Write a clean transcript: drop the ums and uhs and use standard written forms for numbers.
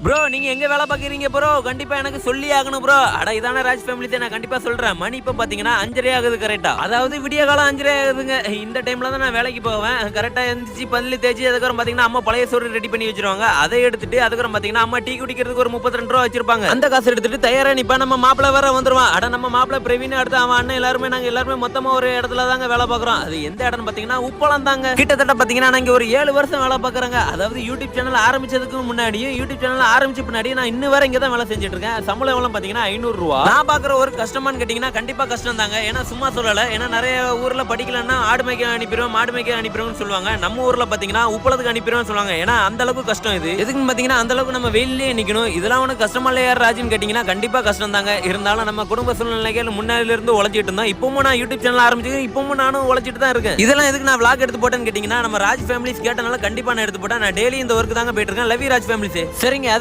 Bro நீங்க எங்க வேலை பாக்குறீங்க ப்ரோ? கண்டிப்பா எனக்கு சொல்லி ஆகணும் ப்ரோ. அட இதான ராஜ் ஃபேமிலி நான் கண்டிப்பா சொல்றேன். மணி இப்ப பாத்தீங்கன்னா 5:30 ஆகுது கரெக்டா. அதாவது விடிய காலம் 5:30 ஆகுதுங்க. இந்த டைம்ல தான் நான் வேலைக்கு போவேன். கரெக்டா எந்திரிச்சு பல்லு தேய்ச்சி அதுக்கப்புறம் பாத்தீங்கன்னா அம்மா பழைய சோறு ரெடி பண்ணி வச்சிருவாங்க. அதை எடுத்துட்டு அதுக்கப்புறம் பாத்தீங்கன்னா அம்மா டீ குடிக்கிறதுக்கு ஒரு 32 ரூபா வச்சிருப்பாங்க. அந்த காசு எடுத்துட்டு தயாரா நிப்பா நம்ம மாப்பிள வேற வந்துருவான். அட நம்ம மாப்பிள பிரவீன் அடுத்து அவன் அண்ணன் எல்லாருமே நாங்க எல்லாருமே மொத்தமா ஒரு இடத்துல தாங்க வேலை பாக்குறோம். அது எந்த இடம்னு பாத்தீங்கன்னா உப்பளம் தாங்க. கிட்டத்தட்ட பாத்தீங்கன்னா நாங்க ஒரு 7 வருஷம் வேலை பாக்குறோங்க. அதாவது யூடியூப் சேனல் ஆரம்பிச்சதுக்கு முன்னாடியும் யூடியூப் சேனல் ஆரம்பிச்ச பின்னாடி நான் இன்னும் வரை இங்க தான் வேலை செஞ்சுட்டு இருக்கேன். சம்பளம் எவ்வளவு பாத்தீங்கன்னா 500 ரூபா. நான் பாக்குற ஒரு கஷ்டமான்னு கேட்டீங்கன்னா கண்டிப்பா கஷ்டம் தாங்க. ஏன்னா சும்மா சொல்லல. ஏன்னா நிறைய ஊர்ல படிக்கலன்னா ஆடு மேய்க்க அனுப்பிடுவோம் மாடு மேய்க்க அனுப்பிடுவோம்னு சொல்லுவாங்க. நம்ம ஊர்ல பாத்தீங்கன்னா உப்பளத்துக்கு அனுப்பிடுவோம்னு சொல்லுவாங்க. ஏன்னா அந்த அளவுக்கு கஷ்டம் இது. எதுக்குன்னு பாத்தீங்கன்னா அந்த அளவுக்கு நம்ம வெயிலே நிக்கணும். இதெல்லாம் உனக்கு கஷ்டமா இல்லையா ராஜுன்னு கேட்டீங்கன்னா கண்டிப்பா கஷ்டம் தாங்க. இருந்தாலும் நம்ம குடும்ப சூழ்நிலைகள் முன்னாடில இருந்து உழைச்சிட்டு இருந்தோம். இப்பவும் நான் யூடியூப் சேனல் ஆரம்பிச்சு இப்பவும் நானும் உழைச்சிட்டு தான் இருக்கேன். இதெல்லாம் எதுக்கு நான் vlog எடுத்து போட்டேன்னு கேட்டீங்கன்னா நம்ம ராஜ் ஃபேமிலிஸ் கேட்டனால கண்டிப்பா நான் எடுத்து போட்டேன். நான் டெய்லி இந்த ஒர்க் தாங்க போயிட்டு இருக்கேன். Love you Raj families. சரிங்க.